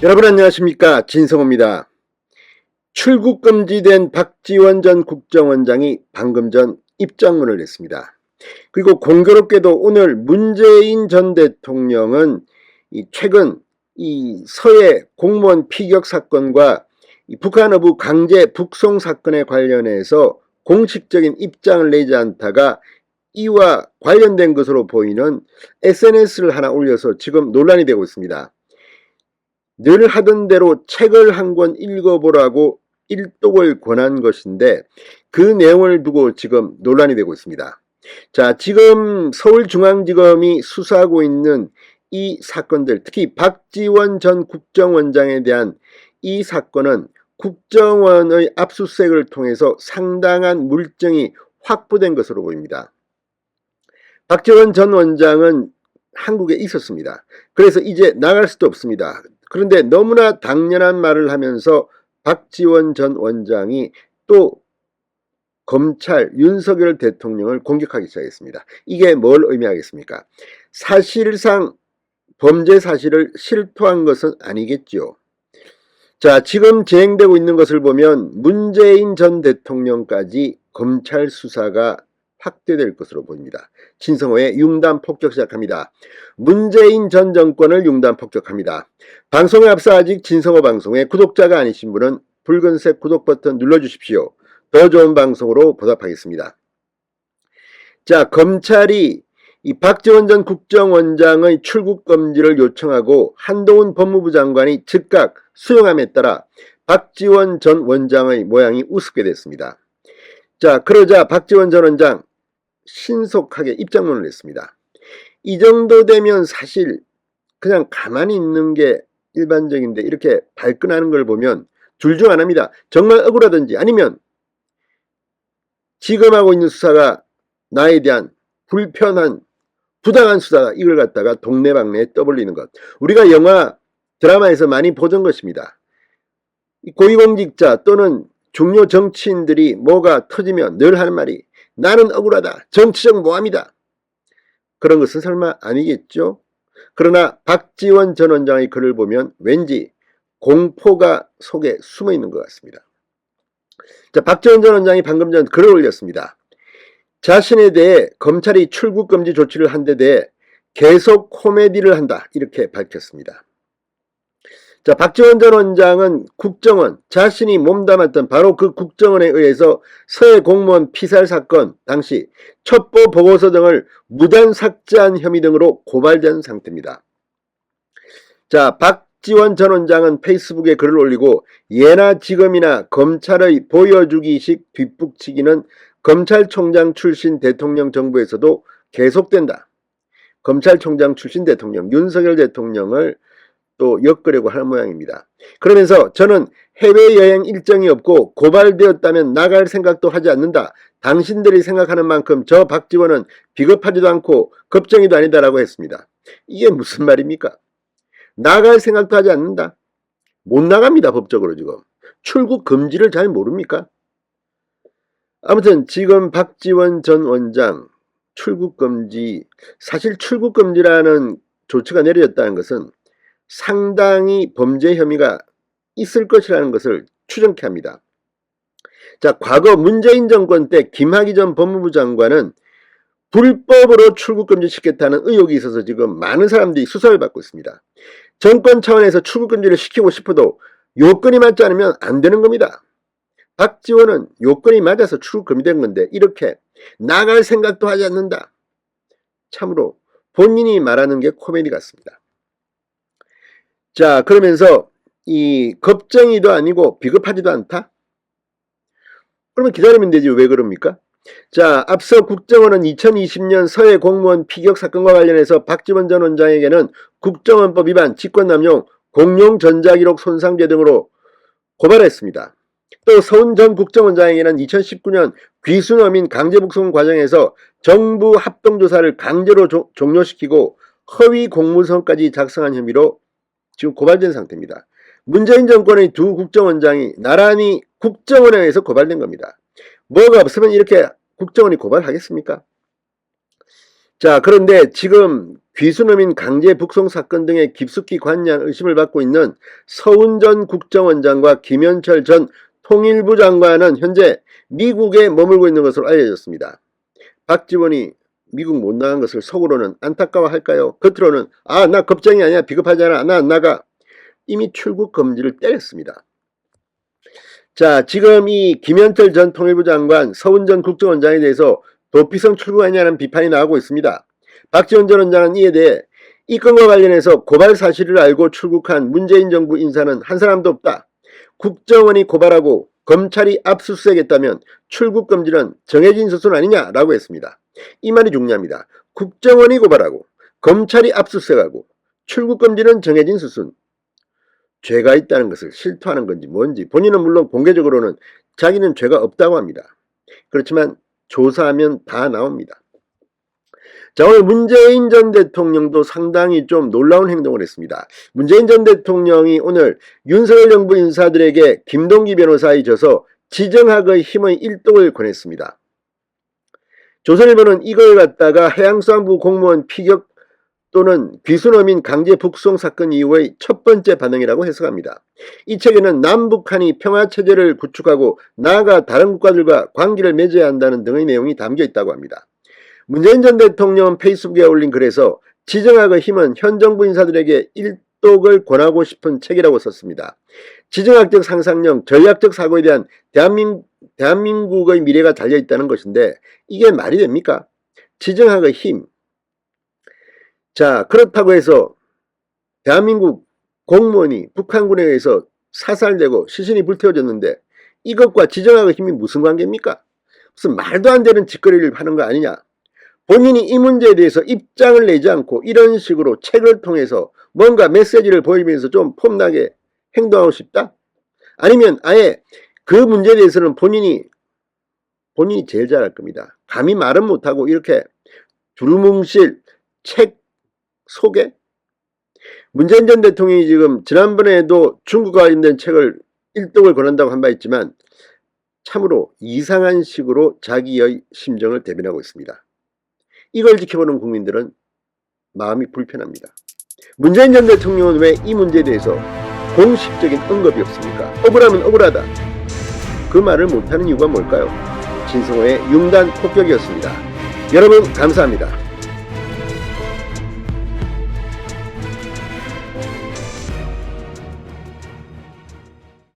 여러분 안녕하십니까, 진성호입니다. 출국 금지된 박지원 전 국정원장이 방금 전 입장문을 냈습니다. 그리고 공교롭게도 오늘 문재인 전 대통령은 최근 이 서해 공무원 피격 사건과 북한 어부 강제 북송 사건에 관련해서 공식적인 입장을 내지 않다가 이와 관련된 것으로 보이는 SNS를 하나 올려서 지금 논란이 되고 있습니다. 늘 하던 대로 책을 한 권 읽어보라고 일독을 권한 것인데 그 내용을 두고 지금 논란이 되고 있습니다. 자, 지금 서울중앙지검이 수사하고 있는 이 사건들, 특히 박지원 전 국정원장에 대한 이 사건은 국정원의 압수수색을 통해서 상당한 물증이 확보된 것으로 보입니다. 박지원 전 원장은 한국에 있었습니다. 그래서 이제 나갈 수도 없습니다. 그런데 너무나 당연한 말을 하면서 박지원 전 원장이 또 검찰 윤석열 대통령을 공격하기 시작했습니다. 이게 뭘 의미하겠습니까? 사실상 범죄 사실을 실토한 것은 아니겠지요. 자, 지금 진행되고 있는 것을 보면 문재인 전 대통령까지 검찰 수사가 확대될 것으로 보입니다. 진성호의 융단 폭격 시작합니다. 문재인 전 정권을 융단 폭격합니다. 방송에 앞서 아직 진성호 방송에 구독자가 아니신 분은 붉은색 구독 버튼 눌러주십시오. 더 좋은 방송으로 보답하겠습니다. 자, 검찰이 이 박지원 전 국정원장의 출국 금지를 요청하고 한동훈 법무부 장관이 즉각 수용함에 따라 박지원 전 원장의 모양이 우습게 됐습니다. 자, 그러자 박지원 전 원장 신속하게 입장문을 냈습니다. 이 정도 되면 사실 그냥 가만히 있는 게 일반적인데 이렇게 발끈하는 걸 보면 둘 중 하나입니다. 정말 억울하든지 아니면 지금 하고 있는 수사가 나에 대한 불편한 부당한 수사다, 이걸 갖다가 동네방네에 떠벌리는 것. 우리가 영화 드라마에서 많이 보던 것입니다. 고위공직자 또는 중요 정치인들이 뭐가 터지면 늘 하는 말이 나는 억울하다, 정치적 모함이다. 그런 것은 설마 아니겠죠? 그러나 박지원 전 원장의 글을 보면 왠지 공포가 속에 숨어 있는 것 같습니다. 자, 박지원 전 원장이 방금 전 글을 올렸습니다. 자신에 대해 검찰이 출국 금지 조치를 한 데 대해 계속 코미디를 한다, 이렇게 밝혔습니다. 자, 박지원 전 원장은 국정원, 자신이 몸담았던 바로 그 국정원에 의해서 서해 공무원 피살 사건 당시 첩보 보고서 등을 무단 삭제한 혐의 등으로 고발된 상태입니다. 자, 박지원 전 원장은 페이스북에 글을 올리고 예나 지금이나 검찰의 보여주기식 뒷북치기는 검찰총장 출신 대통령 정부에서도 계속된다. 검찰총장 출신 대통령 윤석열 대통령을 또 엮으려고 하는 모양입니다. 그러면서 저는 해외여행 일정이 없고 고발되었다면 나갈 생각도 하지 않는다. 당신들이 생각하는 만큼 저 박지원은 비겁하지도 않고 겁쟁이도 아니다라고 했습니다. 이게 무슨 말입니까? 나갈 생각도 하지 않는다. 못 나갑니다, 법적으로 지금. 출국 금지를 잘 모릅니까? 아무튼 지금 박지원 전 원장 출국 금지, 사실 출국 금지라는 조치가 내려졌다는 것은 상당히 범죄 혐의가 있을 것이라는 것을 추정케 합니다. 자, 과거 문재인 정권 때 김학의 전 법무부 장관은 불법으로 출국 금지시켰다는 의혹이 있어서 지금 많은 사람들이 수사를 받고 있습니다. 정권 차원에서 출국 금지를 시키고 싶어도 요건이 맞지 않으면 안 되는 겁니다. 박지원은 요건이 맞아서 출국 금지된 건데 이렇게 나갈 생각도 하지 않는다. 참으로 본인이 말하는 게 코미디 같습니다. 자, 그러면서 이 겁쟁이도 아니고 비겁하지도 않다? 그러면 기다리면 되지 왜 그럽니까? 자, 앞서 국정원은 2020년 서해 공무원 피격 사건과 관련해서 박지원 전 원장에게는 국정원법 위반, 직권남용, 공용 전자기록 손상죄 등으로 고발했습니다. 또 서훈 전 국정원장에게는 2019년 귀순어민 강제북송 과정에서 정부 합동조사를 강제로 종료시키고 허위 공문서까지 작성한 혐의로 지금 고발된 상태입니다. 문재인 정권의 두 국정원장이 나란히 국정원에 의해서 고발된 겁니다. 뭐가 없으면 이렇게 국정원이 고발하겠습니까? 자, 그런데 지금 귀순어민 강제 북송 사건 등에 깊숙이 관여한 의심을 받고 있는 서훈 전 국정원장과 김현철 전 통일부 장관은 현재 미국에 머물고 있는 것으로 알려졌습니다. 박지원이 미국 못 나간 것을 속으로는 안타까워할까요? 겉으로는 나 겁쟁이 아니야, 비겁하지 않아, 나 안 나가. 이미 출국 금지를 때렸습니다. 자, 지금 이 김현철 전 통일부 장관, 서훈 전 국정원장에 대해서 도피성 출국하냐는 비판이 나오고 있습니다. 박지원 전 원장은 이에 대해 이 건과 관련해서 고발 사실을 알고 출국한 문재인 정부 인사는 한 사람도 없다. 국정원이 고발하고 검찰이 압수수색했다면 출국 금지는 정해진 수순 아니냐라고 했습니다. 이 말이 중요합니다. 국정원이 고발하고 검찰이 압수수색하고 출국 금지는 정해진 수순. 죄가 있다는 것을 실토하는 건지 뭔지 본인은 물론 공개적으로는 자기는 죄가 없다고 합니다. 그렇지만 조사하면 다 나옵니다. 자, 오늘 문재인 전 대통령도 상당히 좀 놀라운 행동을 했습니다. 문재인 전 대통령이 오늘 윤석열 정부 인사들에게 김동기 변호사에 져서 지정학의 힘의 일독을 권했습니다. 조선일보는 이걸 갖다가 해양수산부 공무원 피격 또는 귀순어민 강제 북송 사건 이후의 첫 번째 반응이라고 해석합니다. 이 책에는 남북한이 평화체제를 구축하고 나아가 다른 국가들과 관계를 맺어야 한다는 등의 내용이 담겨 있다고 합니다. 문재인 전 대통령은 페이스북에 올린 글에서 지정학의 힘은 현 정부 인사들에게 일독을 권하고 싶은 책이라고 썼습니다. 지정학적 상상력, 전략적 사고에 대한 대한민국의 미래가 달려있다는 것인데 이게 말이 됩니까? 지정학의 힘. 자, 그렇다고 해서 대한민국 공무원이 북한군에 의해서 사살되고 시신이 불태워졌는데 이것과 지정학의 힘이 무슨 관계입니까? 무슨 말도 안 되는 짓거리를 하는 거 아니냐? 본인이 이 문제에 대해서 입장을 내지 않고 이런 식으로 책을 통해서 뭔가 메시지를 보이면서 좀 폼나게 행동하고 싶다? 아니면 아예 그 문제에 대해서는 본인이 제일 잘할 겁니다. 감히 말은 못하고 이렇게 두루뭉실 책 소개? 문재인 전 대통령이 지금 지난번에도 중국과 관련된 책을 일독을 권한다고 한 바 있지만 참으로 이상한 식으로 자기의 심정을 대변하고 있습니다. 이걸 지켜보는 국민들은 마음이 불편합니다. 문재인 전 대통령은 왜 이 문제에 대해서 공식적인 언급이 없습니까? 억울하면 억울하다. 그 말을 못하는 이유가 뭘까요? 진성호의 융단 폭격이었습니다. 여러분 감사합니다.